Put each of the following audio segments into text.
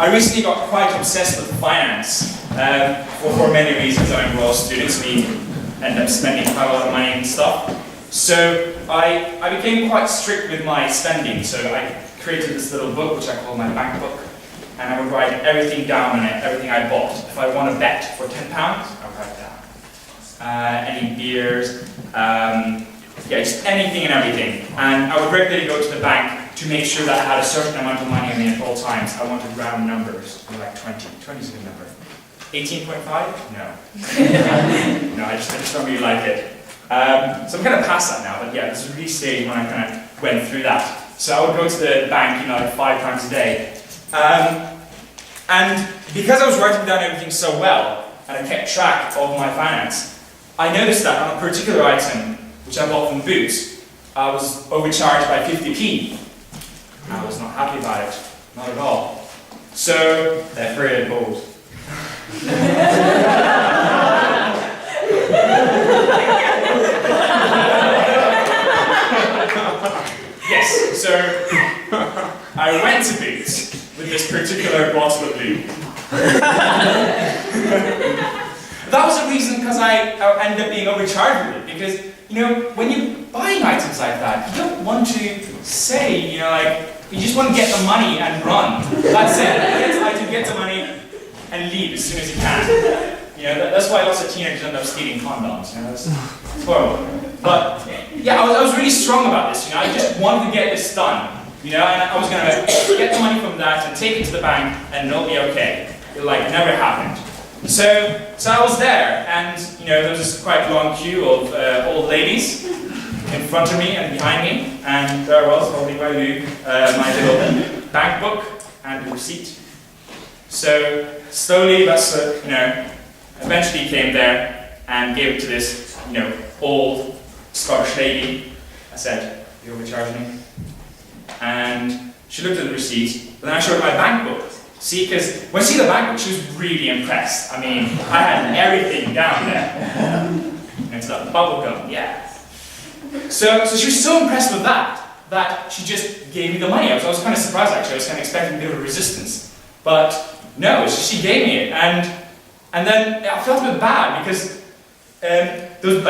I recently got quite obsessed with finance for many reasons. I mean, we're all students, we end up spending quite a lot of money and stuff. So I became quite strict with my spending. So I created this little book, which I call my bank book. And I would write everything down in it, everything I bought. If I won a bet for £10, I would write it down. Any beers, yeah, just anything and everything. And I would regularly go to the bank to make sure that I had a certain amount of money on me at all times. I wanted round numbers, like 20. 20 is a good number. 18.5? No. No, I just don't really like it. So I'm kind of past that now, but yeah, this was really stage when I kind of went through that. So I would go to the bank, like 5 times a day. And because I was writing down everything so well, and I kept track of my finance, I noticed that on a particular item, which I bought from Boots, I was overcharged by 50p. I was not happy about it, not at all. So, they're free and bold. Yes, so I went to Boots with this particular bottle of lube. That was the reason because I ended up being overcharged with it. Because, when you're buying items like that, you don't want to say, you just want to get the money and run. That's it. I can get the money and leave as soon as you can. That's why lots of teenagers end up stealing condoms. It's horrible. But yeah, I was really strong about this. I just wanted to get this done. And I was going to get the money from that and take it to the bank, and it'll be okay. It never happened. So I was there, and there was this quite long queue of old ladies in front of me and behind me, and there I was holding my lube, my little bank book and the receipt. So slowly, but eventually came there and gave it to this, old Scottish lady. I said, "You overcharged me?" And she looked at the receipt, but then I showed her my bank book. See, because when she saw the bank book, she was really impressed. I mean, I had everything down there. And it's like bubble gum, yeah. So she was so impressed with that she just gave me the money. I was kind of surprised, actually. I was kind of expecting a bit of a resistance. But no, she gave me it. And then I felt a bit bad because there was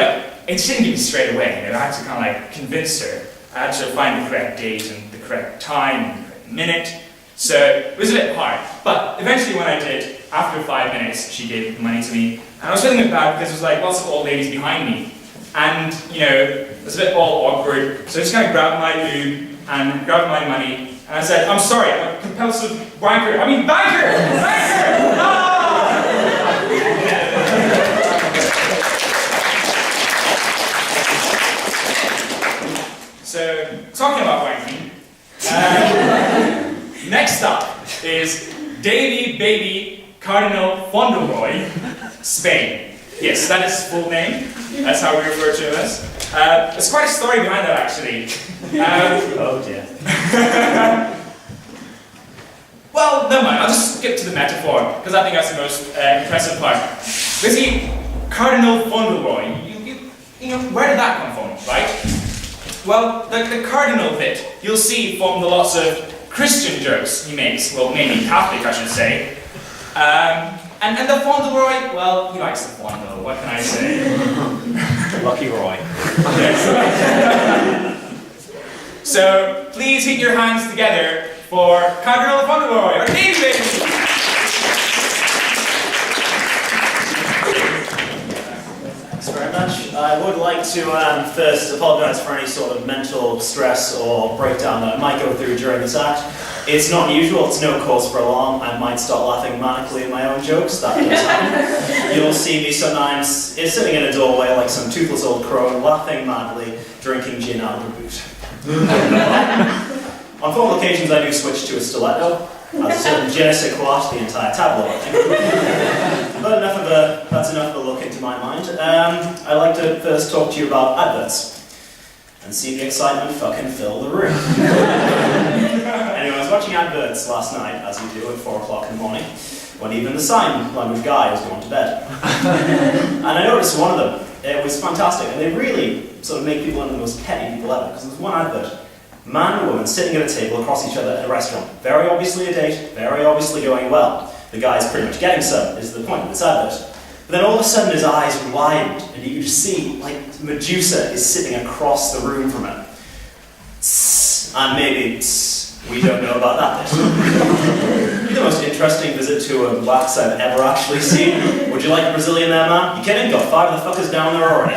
she didn't give me straight away. I had to kind of convince her. I had to find the correct date and the correct time and the correct minute. So it was a bit hard. But eventually when I did, after 5 minutes, she gave the money to me. And I was feeling a bit bad because there was lots of old ladies behind me. And, it was a bit all awkward. So I just kind of grabbed my lube and grabbed my money. And I said, "I'm sorry, I'm a compulsive banker. Banker! Ah! So, talking about wanking, next up is Davy Baby Cardinal Fauntleroy, Spain. Yes, that is his full name. That's how we refer to him as. There's quite a story behind that, actually. Oh dear. Well, never mind. I'll just skip to the metaphor because I think that's the most impressive part. Basically, Cardinal Fauntleroy. Where did that come from, right? Well, the cardinal bit, you'll see from the lots of Christian jokes he makes, well, mainly Catholic, I should say. And the Fauntleroy, well, he likes the Fauntleroy, what can I say? Lucky Roy. So, please hit your hands together for Cardinal Fauntleroy, or Davy Baby! Thanks very much. I would like to first apologise for any sort of mental stress or breakdown that I might go through during this act. It's not usual, it's no cause for alarm. I might start laughing manically at my own jokes, that does happen. You'll see me sometimes sitting in a doorway like some toothless old crone, laughing madly, drinking gin out of the boot. On 4 occasions I do switch to a stiletto, as a certain je ne sais quoi the entire tableau, I think. But that's enough of a look into my mind. I'd like to first talk to you about adverts, and see the excitement fucking fill the room. Anyway, I was watching adverts last night, as you do at 4 o'clock in the morning, when even the sign language guy was going to bed. And I noticed one of them, it was fantastic, and they really sort of make people into the most petty people ever, because there's one advert, Man and woman sitting at a table across each other at a restaurant. Very obviously a date, very obviously going well. The guy's pretty much getting some, is the point of this advert. But then all of a sudden his eyes widened, and you could see, like, Medusa is sitting across the room from him. And maybe, we don't know about that bit. The most interesting visit to a wax I've ever actually seen. Would you like a Brazilian there, man? You kidding? Got 5 of the fuckers down there already.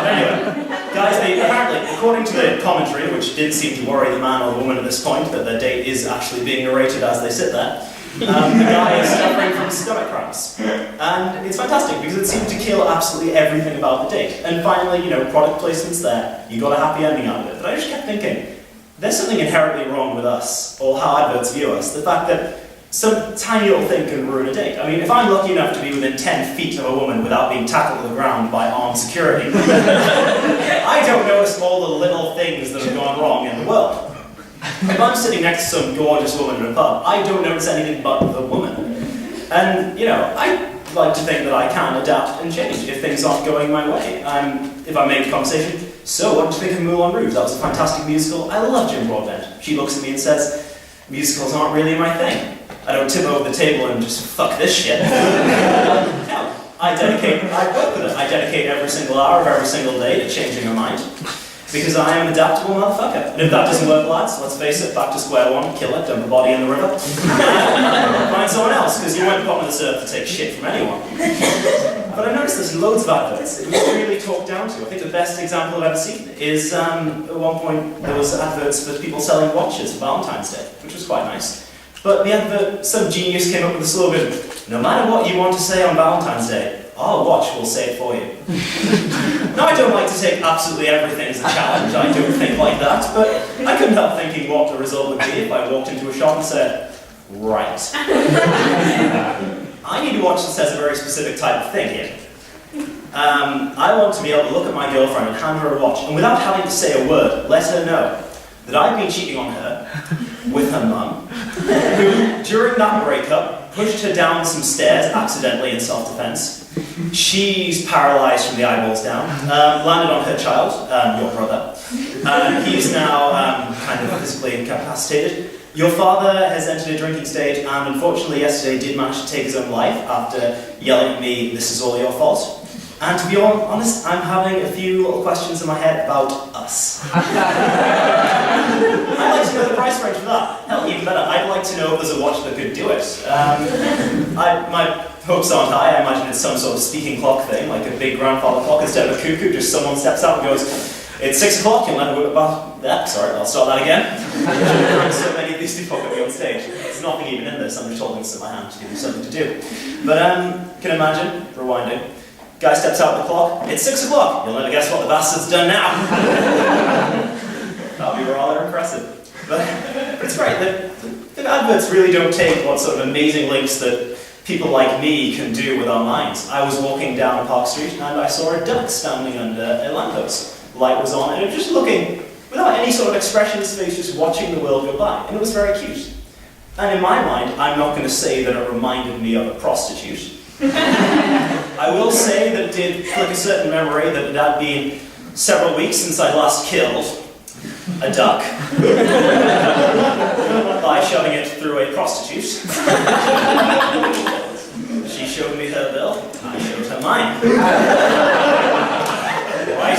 Anyway, guys, apparently, according to the commentary, which didn't seem to worry the man or the woman at this point, that their date is actually being narrated as they sit there, the guy is suffering from stomach cramps. And it's fantastic because it seemed to kill absolutely everything about the date. And finally, product placement's there, you got a happy ending out of it. But I just kept thinking, there's something inherently wrong with us, or how adverts view us. The fact that some tiny little thing can ruin a date. I mean, if I'm lucky enough to be within 10 feet of a woman without being tackled to the ground by armed security, I don't notice all the little things that have gone wrong in the world. If I'm sitting next to some gorgeous woman in a pub, I don't notice anything but the woman. And, I like to think that I can adapt and change if things aren't going my way. If I make a conversation, so what did you think of Moulin Rouge? That was a fantastic musical. I love Jim Broadbent. She looks at me and says, musicals aren't really my thing. I don't tip over the table and just fuck this shit. No, I work with it. I dedicate every single hour of every single day to changing her mind. Because I am an adaptable motherfucker. And if that doesn't work, lads, let's face it, back to square one, kill it, dump the body in the river. Find someone else, because you weren't put on this earth to take shit from anyone. But I noticed there's loads of adverts. It was really talked down to. I think the best example I've ever seen is, at one point, there was adverts for people selling watches for Valentine's Day, which was quite nice. But the advert, some genius came up with a slogan, no matter what you want to say on Valentine's Day, our watch will say it for you. Now, I don't like to take absolutely everything as a challenge, I don't think like that, but I couldn't help thinking what the result would be if I walked into a shop and said, right. I need a watch that says a very specific type of thing here. I want to be able to look at my girlfriend and hand her a watch, and without having to say a word, let her know that I've been cheating on her with her mum, who, during that breakup, pushed her down some stairs accidentally in self-defense. She's paralysed from the eyeballs down, landed on her child, your brother. He's now kind of physically incapacitated. Your father has entered a drinking stage and unfortunately yesterday did manage to take his own life after yelling at me, this is all your fault. And to be honest, I'm having a few little questions in my head about us. I'd like to know the price range for that. Hell, even better, I'd like to know if there's a watch that could do it. My hopes aren't high. I imagine it's some sort of speaking clock thing, like a big grandfather clock instead of a cuckoo. Just someone steps out and goes, it's 6 o'clock, you'll never go about that. Sorry, I'll start that again. So many of these people could be on stage. There's nothing even in this, I'm just holding this in my hand to give you something to do. But can imagine, rewinding, guy steps out the clock, it's 6 o'clock, you'll never guess what the bastard's done now. That'll be rather impressive. But it's great, the adverts really don't take what sort of amazing links that people like me can do with our minds. I was walking down Park Street and I saw a duck standing under a lamppost. Light was on and it was just looking, without any sort of expression in his face, just watching the world go by. And it was very cute. And in my mind, I'm not going to say that it reminded me of a prostitute. I will say that it did flick a certain memory that it had been several weeks since I last killed a duck by shoving it through a prostitute. She showed me her bill, I showed her mine. Right,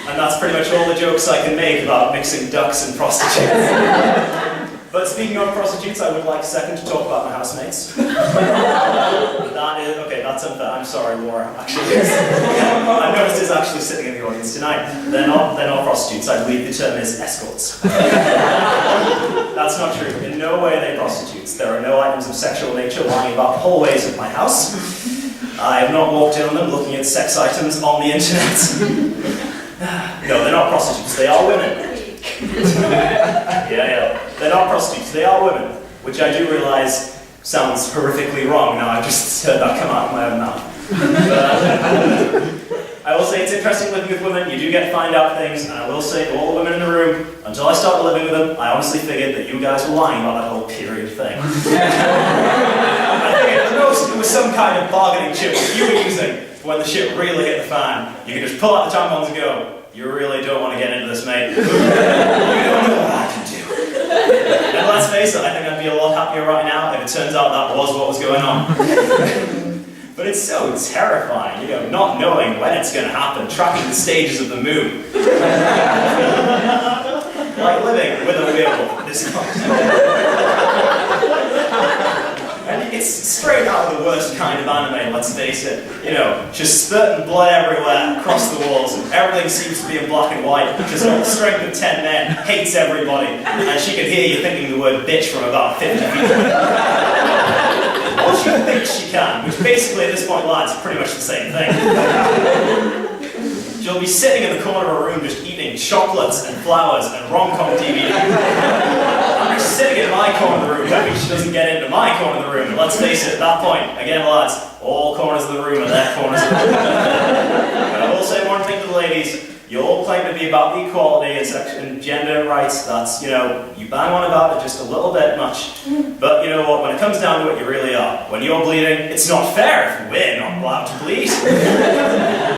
and that's pretty much all the jokes I can make about mixing ducks and prostitutes. But speaking of prostitutes, I would like a second to talk about my housemates. Okay, that's unfair. I'm sorry, Laura, actually. I've noticed is actually sitting in the audience tonight. They're not prostitutes. I believe the term is escorts. That's not true. In no way are they prostitutes. There are no items of sexual nature lying about the hallways of my house. I have not walked in on them looking at sex items on the internet. No, they're not prostitutes. They are women. Yeah. They're not prostitutes, they are women, which I do realise sounds horrifically wrong now. I've just heard that come out of my own mouth. But, I will say it's interesting living with women. You do get to find out things, and I will say to all the women in the room, until I started living with them, I honestly figured that you guys were lying about that whole period thing. I figured at most it was some kind of bargaining chip that you were using when the shit really hit the fan. You could just pull out the tampons and go, you really don't want to get into this, mate. You don't know what I can do. And let's face it, I think I'd be a lot happier right now if it turns out that was what was going on. But it's so terrifying, you know, not knowing when it's going to happen, tracking the stages of the moon. Like living with a werewolf. And it's straight out of the worst kind of anime, let's face it. You know, just spurting blood everywhere, across the walls, and everything seems to be in black and white. Just got the strength of 10 men, hates everybody, and she can hear you thinking the word bitch from about 50 feet away. Or she thinks she can, which basically at this point, lads, is pretty much the same thing. She'll be sitting in the corner of a room just eating chocolates and flowers and rom-com DVD. I'm just sitting in my corner of the room, hoping she doesn't get into my corner of the room. And let's face it, at that point, again lads, all corners of the room are their corners of the room. But I will say one thing to the ladies, you all claim to be about equality and gender rights. That's, you know, you bang on about it just a little bit much. But you know what, when it comes down to it, you really are. When you're bleeding, it's not fair if we're not allowed to bleed.